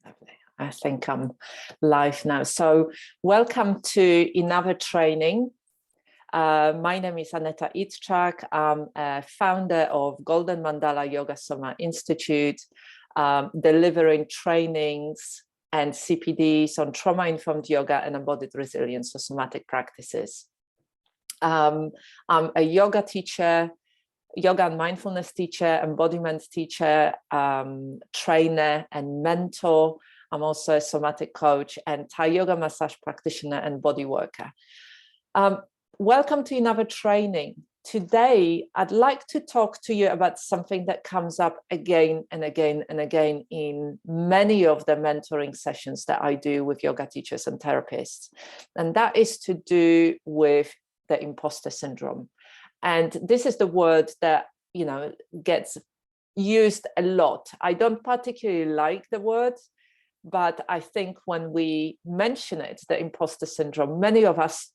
Lovely. I think I'm live now. So welcome to another training. My name is Aneta Itchak. I'm a founder of Golden Mandala Yoga Soma Institute, delivering trainings and CPDs on trauma-informed yoga and embodied resilience for somatic practices. I'm a yoga teacher, yoga and mindfulness teacher, embodiment teacher, trainer and mentor. I'm also a somatic coach and Thai yoga massage practitioner and body worker. Welcome to another training. Today, I'd like to talk to you about something that comes up again and again and again in many of the mentoring sessions that I do with yoga teachers and therapists. And that is to do with the imposter syndrome. And this is the word that, you know, gets used a lot. I don't particularly like the word, but I think when we mention it, the imposter syndrome, many of us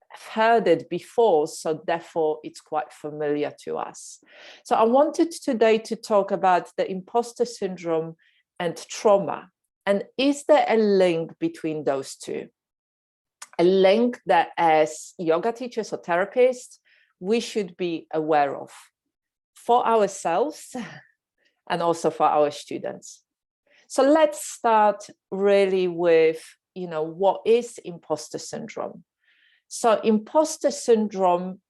have heard it before, so therefore it's quite familiar to us. So I wanted today to talk about the imposter syndrome and trauma. And is there a link between those two? A link that as yoga teachers or therapists, we should be aware of for ourselves and also for our students. So let's start really with, you know, what is imposter syndrome? So imposter syndrome,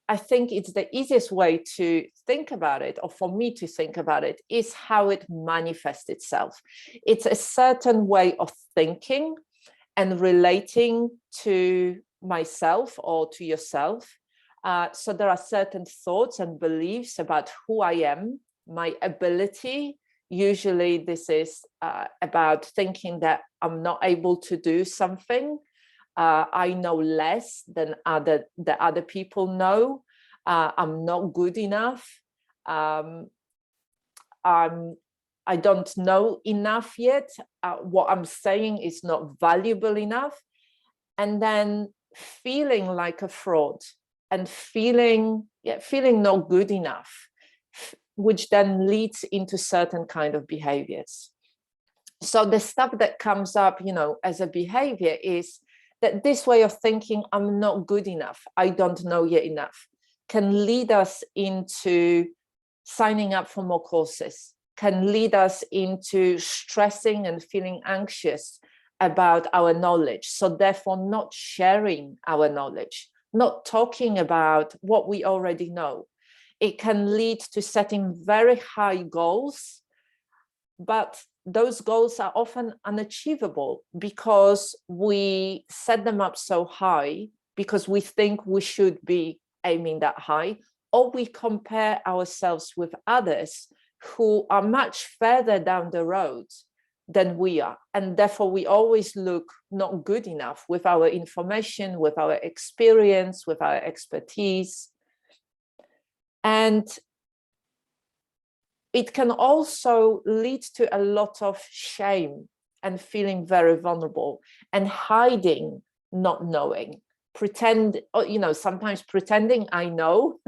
I think it's the easiest way to think about it, or for me to think about it, is how it manifests itself. It's a certain way of thinking and relating to myself or to yourself. So there are certain thoughts and beliefs about who I am, my ability. Usually this is about thinking that I'm not able to do something. I know less than the other people know. I'm not good enough. I don't know enough yet. What I'm saying is not valuable enough. And then feeling like a fraud and feeling not good enough, which then leads into certain kind of behaviors. So the stuff that comes up, you know, as a behavior is that this way of thinking, I'm not good enough, I don't know yet enough, can lead us into signing up for more courses, can lead us into stressing and feeling anxious about our knowledge. So therefore not sharing our knowledge, not talking about what we already know. It can lead to setting very high goals, but those goals are often unachievable because we set them up so high because we think we should be aiming that high, or we compare ourselves with others who are much further down the road than we are. And therefore we always look not good enough with our information, with our experience, with our expertise. And it can also lead to a lot of shame and feeling very vulnerable and hiding, not knowing, sometimes pretending I know,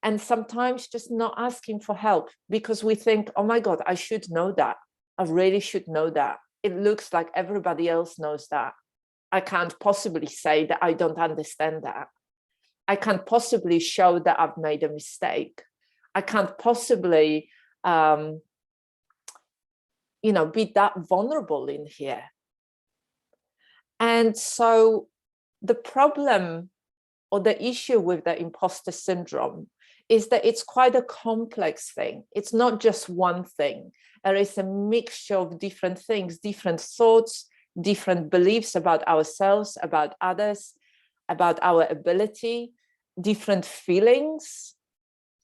and sometimes just not asking for help because we think, oh my God, I should know that. I really should know that. It looks like everybody else knows that. I can't possibly say that I don't understand that. I can't possibly show that I've made a mistake. I can't possibly, be that vulnerable in here. And so the problem or the issue with the imposter syndrome is that it's quite a complex thing. It's not just one thing. There is a mixture of different things, different thoughts, different beliefs about ourselves, about others, about our ability, different feelings.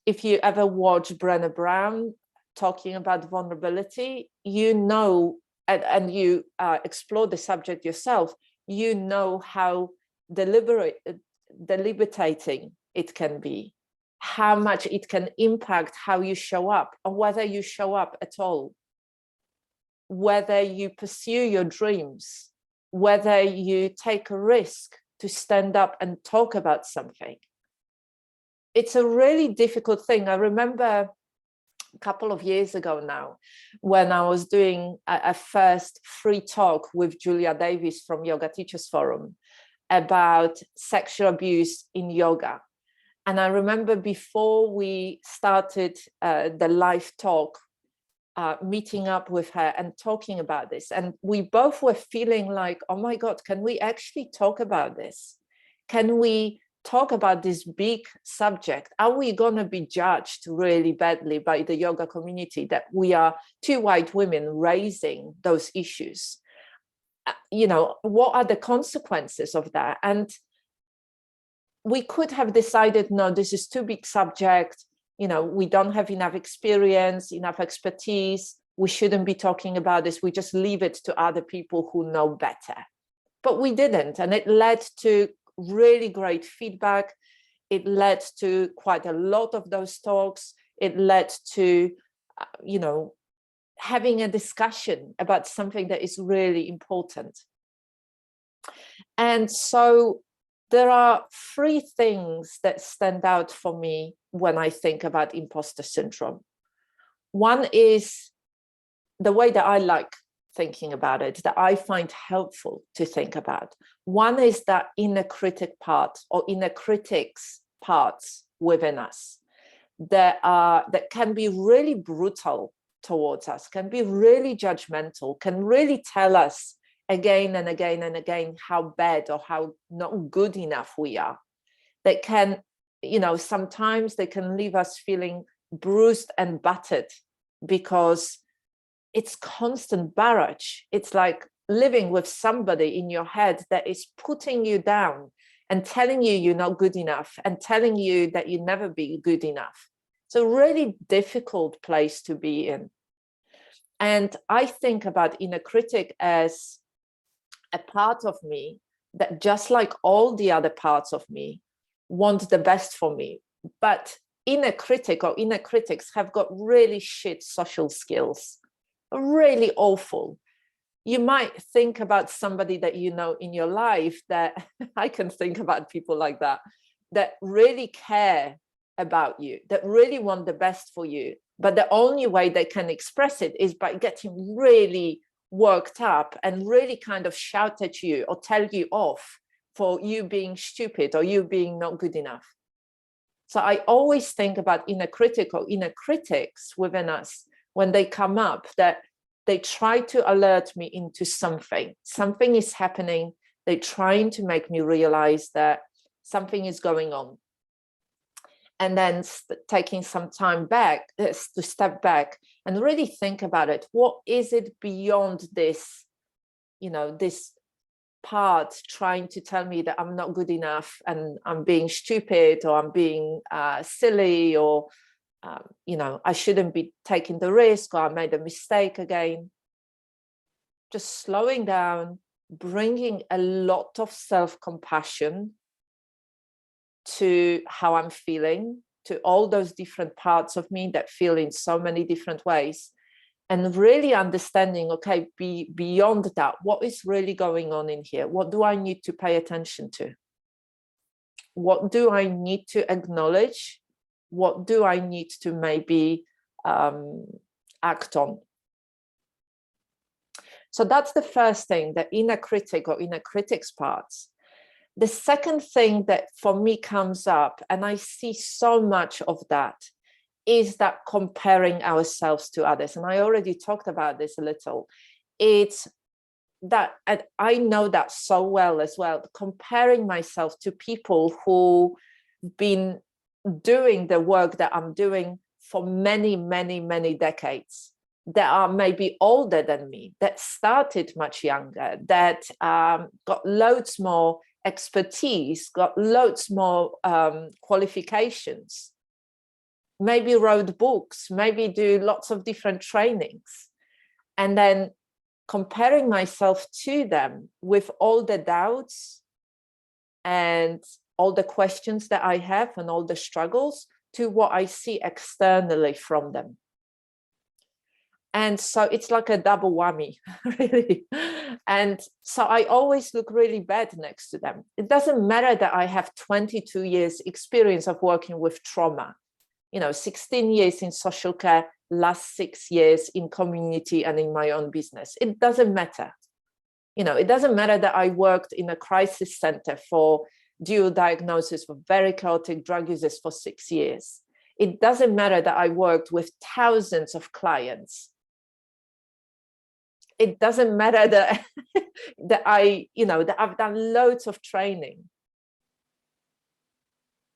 If you ever watch Brené Brown talking about vulnerability, you know, and you explore the subject yourself, you know how debilitating it can be, how much it can impact how you show up, or whether you show up at all, whether you pursue your dreams, whether you take a risk to stand up and talk about something. it's a really difficult thing. I remember a couple of years ago now, when I was doing a first free talk with Julia Davis from Yoga Teachers Forum about sexual abuse in yoga. And I remember before we started the live talk, meeting up with her and talking about this. And we both were feeling like, oh my God, can we actually talk about this? Can we talk about this big subject? Are we going to be judged really badly by the yoga community that we are two white women raising those issues? You know, what are the consequences of that? And we could have decided, no, this is too big subject. You know, we don't have enough experience, enough expertise. We shouldn't be talking about this. We just leave it to other people who know better. But we didn't. And it led to really great feedback. It led to quite a lot of those talks. It led to, you know, having a discussion about something that is really important. And so there are three things that stand out for me when I think about imposter syndrome. One is the way that I like thinking about it, that I find helpful to think about. One is that inner critic part, or inner critics parts within us that can be really brutal towards us, can be really judgmental, can really tell us again and again and again how bad or how not good enough we are. They can, you know, sometimes they can leave us feeling bruised and battered because it's constant barrage. It's like living with somebody in your head that is putting you down and telling you you're not good enough and telling you that you'll never be good enough. It's a really difficult place to be in. And I think about inner critic as a part of me that, just like all the other parts of me, want the best for me. But inner critic or inner critics have got really shit social skills, really awful. You might think about somebody that you know in your life, that I can think about people like that really care about you, that really want the best for you. But the only way they can express it is by getting really worked up and really kind of shout at you or tell you off for you being stupid or you being not good enough. So I always think about inner critic or inner critics within us when they come up, that they try to alert me into something. Something is happening. They're trying to make me realize that something is going on. And then taking some time back, to step back and really think about it. What is it beyond this, you know, this part trying to tell me that I'm not good enough and I'm being stupid or I'm being silly, or, you know, I shouldn't be taking the risk, or I made a mistake again. Just slowing down, bringing a lot of self-compassion to how I'm feeling, to all those different parts of me that feel in so many different ways, and really understanding, okay, beyond that, what is really going on in here? What do I need to pay attention to? What do I need to acknowledge? What do I need to maybe act on? So that's the first thing, the inner critic or inner critics parts. The second thing that for me comes up, and I see so much of that, is that comparing ourselves to others. And I already talked about this a little. It's that, and I know that so well as well, comparing myself to people who've been doing the work that I'm doing for many, many, many decades, that are maybe older than me, that started much younger, that got loads more expertise, got loads more qualifications, maybe wrote books, maybe do lots of different trainings. And then comparing myself to them with all the doubts and all the questions that I have and all the struggles to what I see externally from them. And so it's like a double whammy, really. And so I always look really bad next to them. It doesn't matter that I have 22 years experience of working with trauma, 16 years in social care, last 6 years in community and in my own business. It doesn't matter. It doesn't matter that I worked in a crisis center for dual diagnosis for very chaotic drug users for 6 years. It doesn't matter that I worked with thousands of clients. It doesn't matter that that I've done loads of training.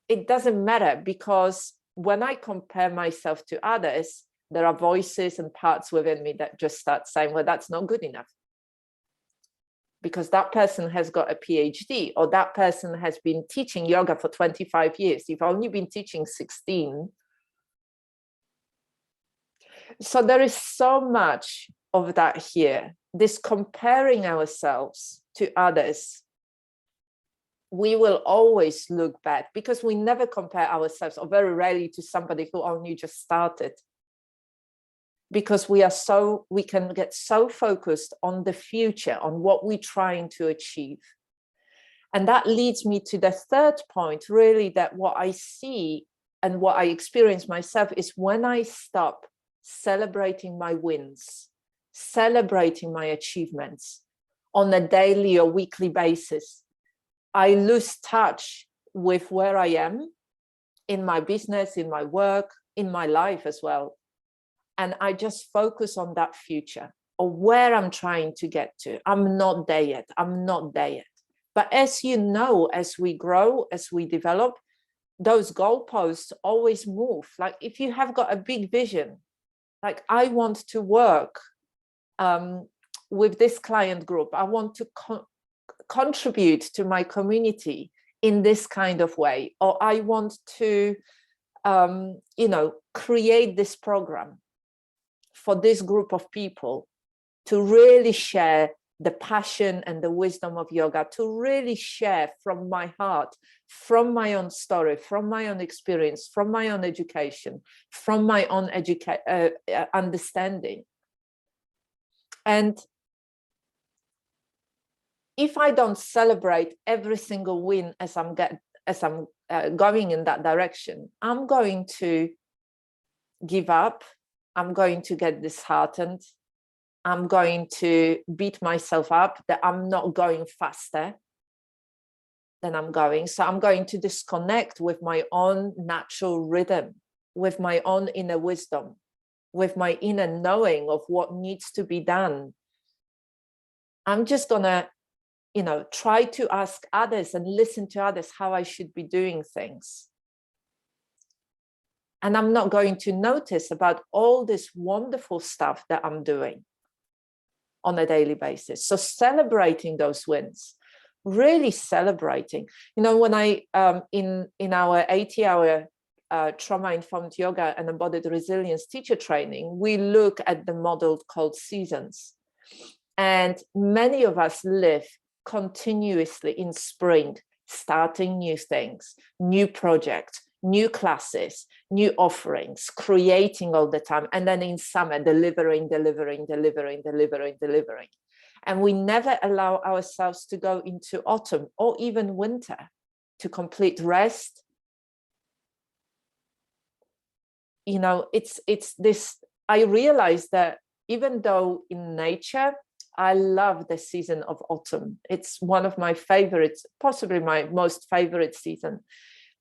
It doesn't matter, because when I compare myself to others, there are voices and parts within me that just start saying, well, that's not good enough, because that person has got a PhD, or that person has been teaching yoga for 25 years. You've only been teaching 16. So there is so much of that here, this comparing ourselves to others. We will always look bad because we never compare ourselves, or very rarely, to somebody who only just started. Because we can get so focused on the future, on what we're trying to achieve. And that leads me to the third point, really, that what I see and what I experience myself is when I stop celebrating my wins, celebrating my achievements on a daily or weekly basis, I lose touch with where I am in my business, in my work, in my life as well. And I just focus on that future, or where I'm trying to get to. I'm not there yet. I'm not there yet. But as you know, as we grow, as we develop, those goalposts always move. Like if you have got a big vision, like I want to work with this client group, I want to contribute to my community in this kind of way, or I want to, create this program for this group of people to really share the passion and the wisdom of yoga, to really share from my heart, from my own story, from my own experience, from my own education, from my own understanding. And if I don't celebrate every single win as I'm going in that direction, I'm going to give up. I'm going to get disheartened. I'm going to beat myself up that I'm not going faster than I'm going. So I'm going to disconnect with my own natural rhythm, with my own inner wisdom, with my inner knowing of what needs to be done. I'm just gonna, try to ask others and listen to others how I should be doing things. And I'm not going to notice about all this wonderful stuff that I'm doing on a daily basis. So celebrating those wins, really celebrating. When I, in our 80-hour trauma-informed yoga and embodied resilience teacher training, we look at the model called seasons. And many of us live continuously in spring, starting new things, new projects, new classes, new offerings, creating all the time. And then in summer, delivering. And we never allow ourselves to go into autumn or even winter to complete rest. It's this, I realized that even though in nature, I love the season of autumn. It's one of my favorites, possibly my most favorite season.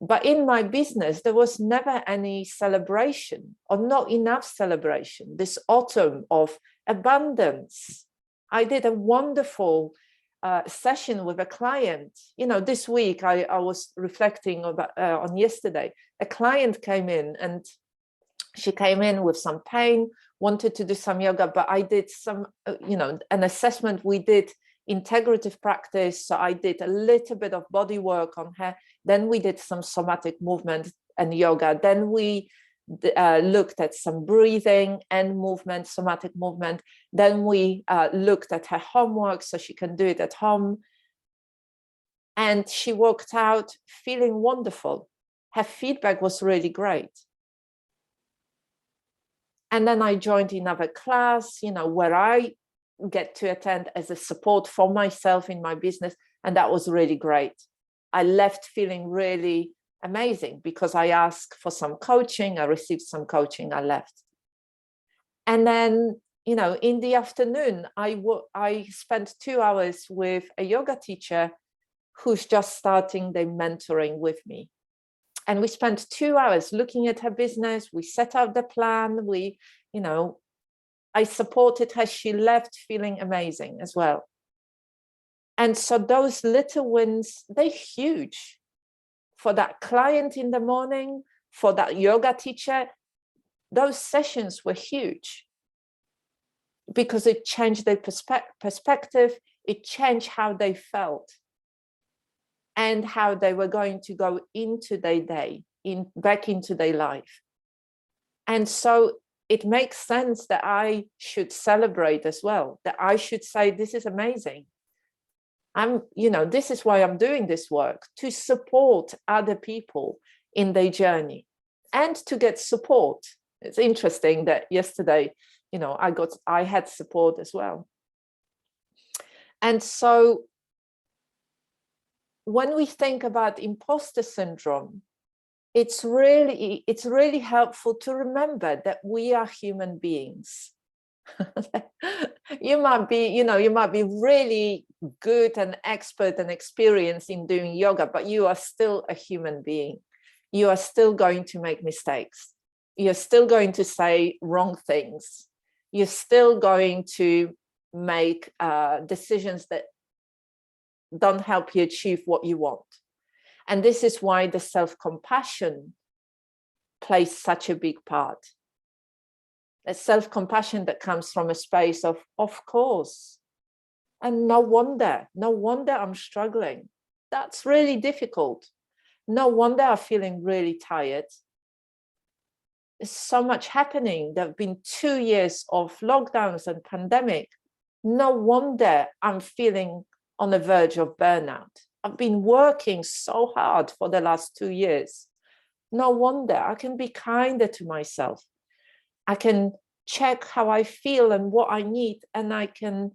But in my business, there was never any celebration, or not enough celebration, this autumn of abundance. I did a wonderful session with a client. This week I was reflecting about on yesterday. A client came in, and she came in with some pain, wanted to do some yoga, but I did some, an assessment. We did integrative practice. So I did a little bit of body work on her. Then we did some somatic movement and yoga. Then we looked at some breathing and movement, somatic movement. Then we looked at her homework so she can do it at home. And she walked out feeling wonderful. Her feedback was really great. And then I joined another class, where I get to attend as a support for myself in my business. And that was really great. I left feeling really amazing because I asked for some coaching, I received some coaching, I left. And then, in the afternoon, I spent 2 hours with a yoga teacher who's just starting the mentoring with me. And we spent 2 hours looking at her business. We set out the plan. I supported her. She left feeling amazing as well. And so those little wins, they're huge. For that client in the morning, for that yoga teacher, those sessions were huge because it changed their perspective. It changed how they felt and how they were going to go into their day, back into their life. And so it makes sense that I should celebrate as well, that I should say, this is amazing. This is why I'm doing this work, to support other people in their journey and to get support. It's interesting that yesterday, I had support as well. And so when we think about imposter syndrome, it's really helpful to remember that we are human beings. You might be really good and expert and experienced in doing yoga, but you are still a human being. You are still going to make mistakes. You're still going to say wrong things. You're still going to make decisions that don't help you achieve what you want. And this is why the self-compassion plays such a big part. A self-compassion that comes from a space of course, and no wonder I'm struggling. That's really difficult. No wonder I'm feeling really tired. There's so much happening. There have been 2 years of lockdowns and pandemic. No wonder I'm feeling on the verge of burnout. I've been working so hard for the last 2 years. No wonder. I can be kinder to myself. I can check how I feel and what I need, and I can,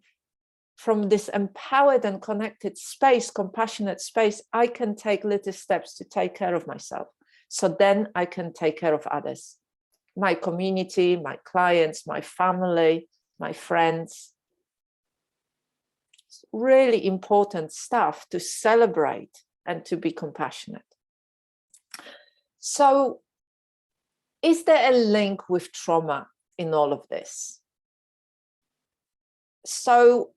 from this empowered and connected space, compassionate space, I can take little steps to take care of myself. So then I can take care of others, my community, my clients, my family, my friends. It's really important stuff to celebrate and to be compassionate. So is there a link with trauma in all of this? So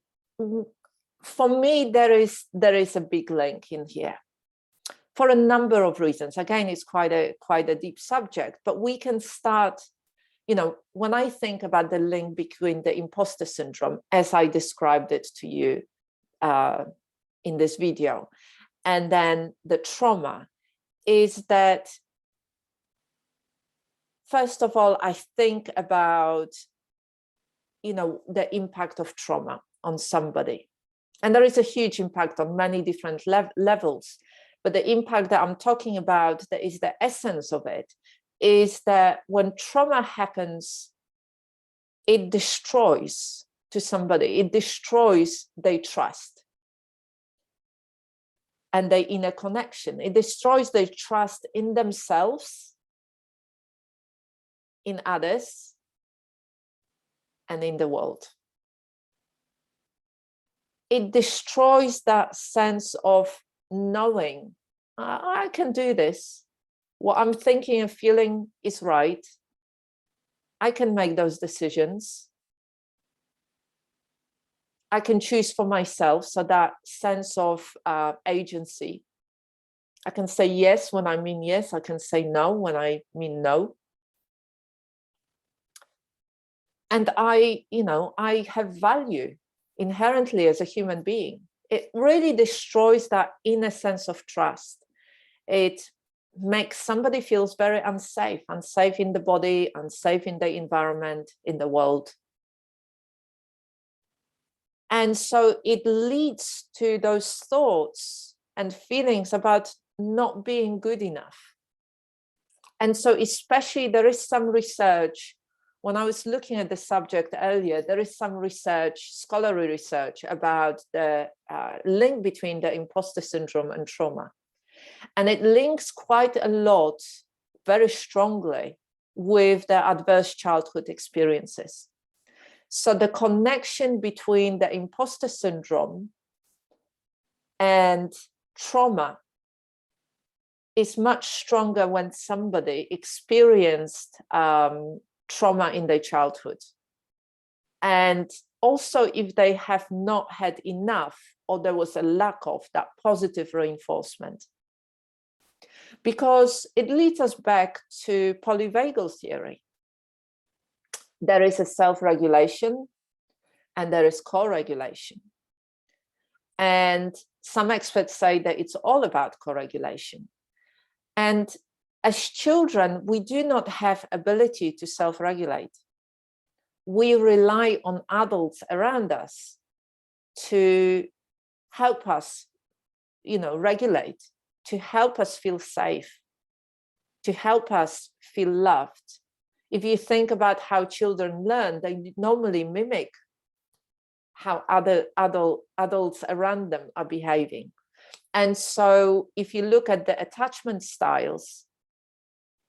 for me, there is a big link in here for a number of reasons. Again, it's quite a deep subject, but we can start, when I think about the link between the imposter syndrome, as I described it to you in this video, and then the trauma, is that, first of all, I think about, the impact of trauma on somebody. And there is a huge impact on many different levels. But the impact that I'm talking about, that is the essence of it, is that when trauma happens, it destroys to somebody, it destroys their trust and their inner connection. It destroys their trust in themselves, in others, and in the world. It destroys that sense of knowing, I can do this. What I'm thinking and feeling is right. I can make those decisions. I can choose for myself. So that sense of agency. I can say yes when I mean yes. I can say no when I mean no. And I have value inherently as a human being. It really destroys that inner sense of trust. It makes somebody feels very unsafe in the body, unsafe in the environment, in the world. And so it leads to those thoughts and feelings about not being good enough. And so especially there is some research when I was looking at the subject earlier, there is some research, scholarly research about the link between the imposter syndrome and trauma. And it links quite a lot, very strongly, with the adverse childhood experiences. So the connection between the imposter syndrome and trauma is much stronger when somebody experienced trauma in their childhood. And also if they have not had enough, or there was a lack of that positive reinforcement. Because it leads us back to polyvagal theory. There is a self-regulation and there is co-regulation. And some experts say that it's all about co-regulation. And as children, we do not have ability to self-regulate. We rely on adults around us to help us, regulate, to help us feel safe, to help us feel loved. If you think about how children learn, they normally mimic how other adults around them are behaving. And so if you look at the attachment styles,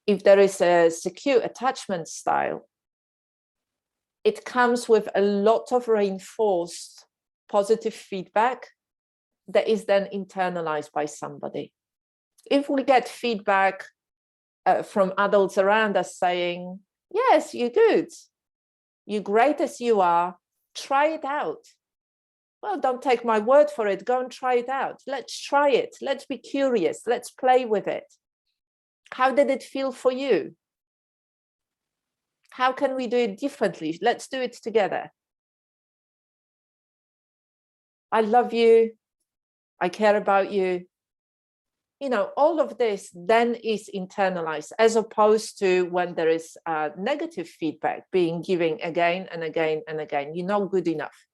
if there is a secure attachment style, it comes with a lot of reinforced positive feedback that is then internalized by somebody. If we get feedback from adults around us saying, yes, you're good, you're great as you are, try it out. Well, don't take my word for it, go and try it out. Let's try it, let's be curious, let's play with it. How did it feel for you? How can we do it differently? Let's do it together. I love you, I care about you. All of this then is internalized, as opposed to when there is negative feedback being given again and again and again. You're not good enough.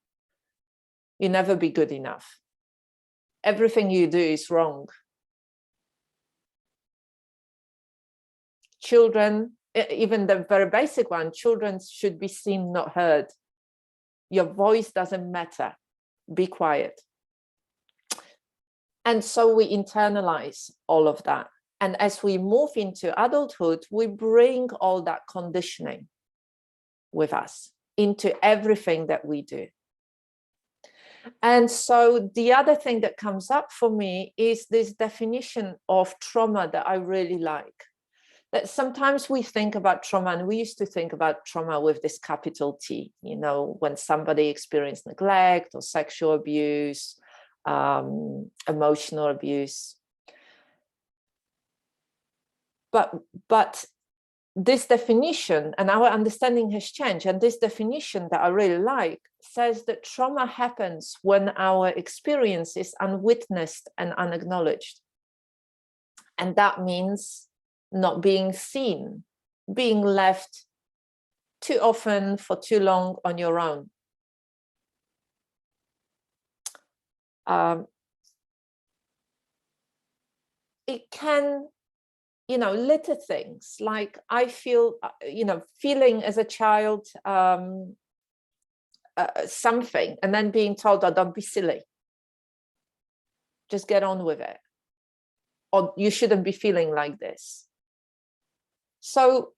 You'll never be good enough. Everything you do is wrong. Children, even the very basic one, children should be seen, not heard. Your voice doesn't matter. Be quiet. And so we internalize all of that. And as we move into adulthood, we bring all that conditioning with us into everything that we do. And so the other thing that comes up for me is this definition of trauma that I really like. That sometimes we think about trauma, and we used to think about trauma with this capital T, when somebody experienced neglect or sexual abuse, emotional abuse. But this definition, and our understanding has changed, and this definition that I really like says that trauma happens when our experience is unwitnessed and unacknowledged. And that means not being seen, being left too often for too long on your own. It can, little things like I feel, feeling as a child something, and then being told, oh, don't be silly, just get on with it, or you shouldn't be feeling like this. So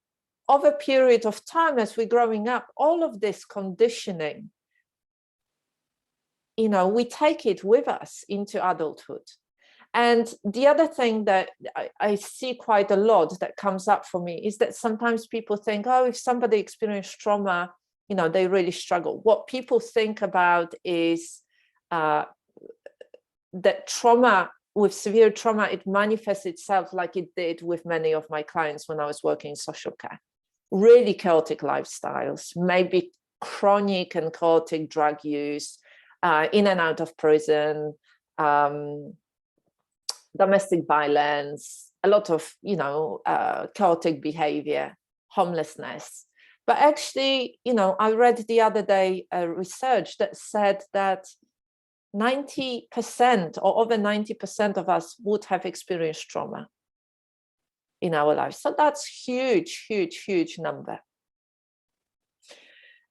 over a period of time, as we're growing up, all of this conditioning, we take it with us into adulthood. And the other thing that I see quite a lot that comes up for me is that sometimes people think, oh, if somebody experienced trauma, they really struggle. What people think about is that trauma, with severe trauma, it manifests itself like it did with many of my clients when I was working in social care. Really chaotic lifestyles, maybe chronic and chaotic drug use, in and out of prison, domestic violence, a lot of, chaotic behavior, homelessness. But actually, I read the other day research that said that 90% or over 90% of us would have experienced trauma in our lives. So that's huge, huge, huge number.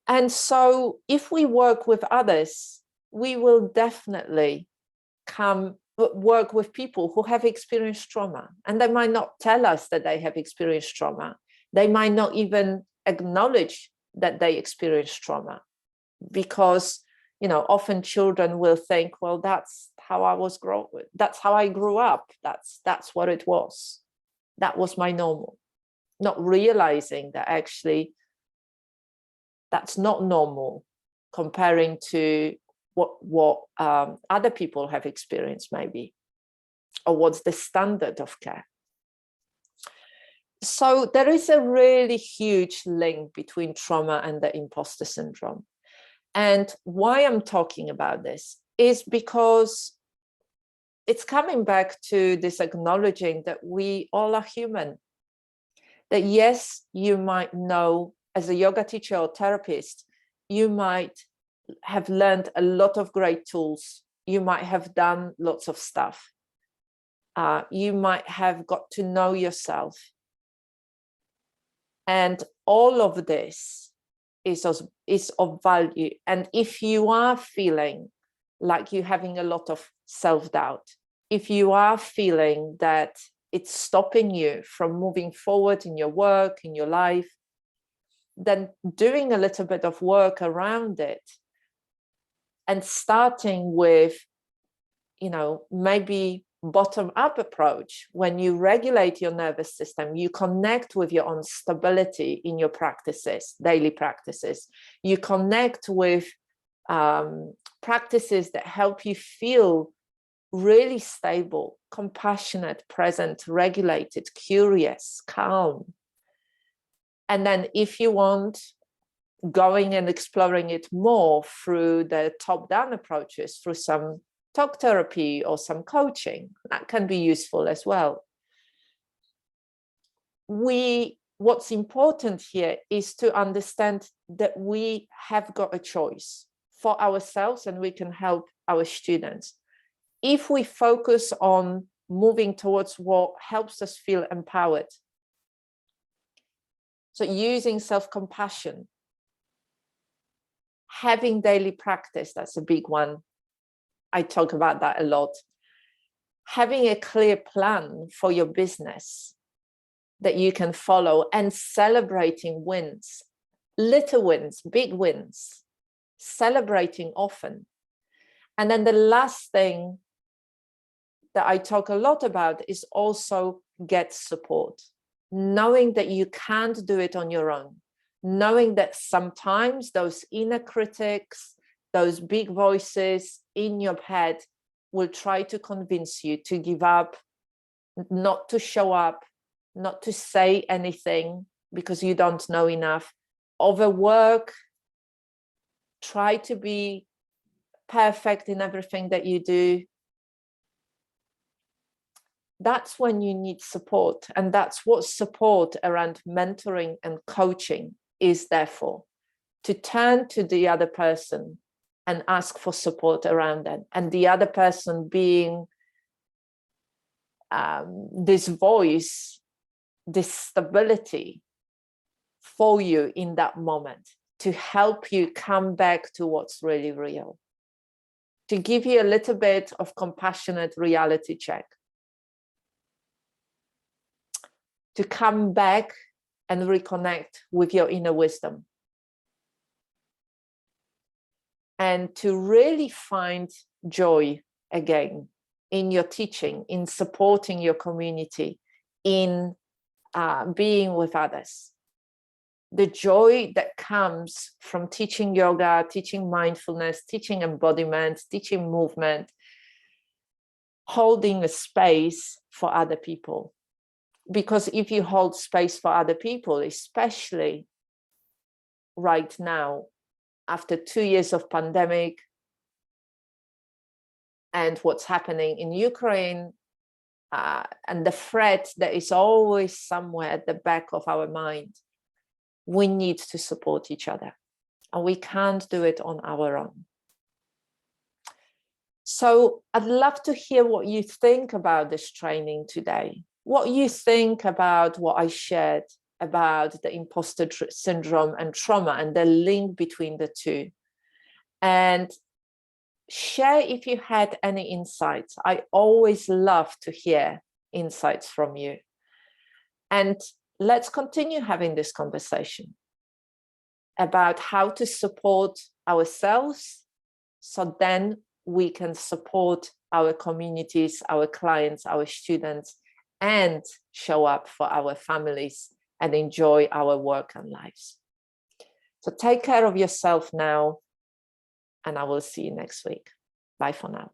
And so if we work with others, we will definitely work with people who have experienced trauma, and they might not tell us that they have experienced trauma. They might not even acknowledge that they experienced trauma, because often children will think, well, that's how that's how I grew up, that's what it was, that was my normal, not realizing that actually that's not normal comparing to what other people have experienced, maybe, or what's the standard of care. So there is a really huge link between trauma and the imposter syndrome. And why I'm talking about this is because it's coming back to this acknowledging that we all are human. That yes, you might know, as a yoga teacher or therapist, you might have learned a lot of great tools. You might have done lots of stuff. You might have got to know yourself. And all of this is of value. And if you are feeling like you're having a lot of self-doubt, if you are feeling that it's stopping you from moving forward in your work, in your life, then doing a little bit of work around it and starting with, maybe bottom-up approach. When you regulate your nervous system, you connect with your own stability in your practices, daily practices. You connect with practices that help you feel really stable, compassionate, present, regulated, curious, calm. And then if you want, going and exploring it more through the top-down approaches, through some talk therapy or some coaching, that can be useful as well. What's important here is to understand that we have got a choice for ourselves, and we can help our students if we focus on moving towards what helps us feel empowered. So using self-compassion, having daily practice, that's a big one. I talk about that a lot. Having a clear plan for your business that you can follow, and celebrating wins, little wins, big wins, celebrating often. And then the last thing that I talk a lot about is also get support, knowing that you can't do it on your own, knowing that sometimes those inner critics, those big voices in your head will try to convince you to give up, not to show up, not to say anything because you don't know enough, overwork, try to be perfect in everything that you do. That's when you need support. And that's what support around mentoring and coaching is there for, to turn to the other person and ask for support around that. And the other person being this voice, this stability for you in that moment, to help you come back to what's really real, to give you a little bit of compassionate reality check, to come back and reconnect with your inner wisdom, and to really find joy again in your teaching, in supporting your community, in being with others. The joy that comes from teaching yoga, teaching mindfulness, teaching embodiment, teaching movement, holding a space for other people. Because if you hold space for other people, especially right now, after 2 years of pandemic and what's happening in Ukraine, and the threat that is always somewhere at the back of our mind, we need to support each other, and we can't do it on our own. So I'd love to hear what you think about this training today, what you think about what I shared. about the imposter syndrome and trauma and the link between the two. And share if you had any insights. I always love to hear insights from you. And let's continue having this conversation about how to support ourselves so then we can support our communities, our clients, our students, and show up for our families and enjoy our work and lives. So take care of yourself now, and I will see you next week. Bye for now.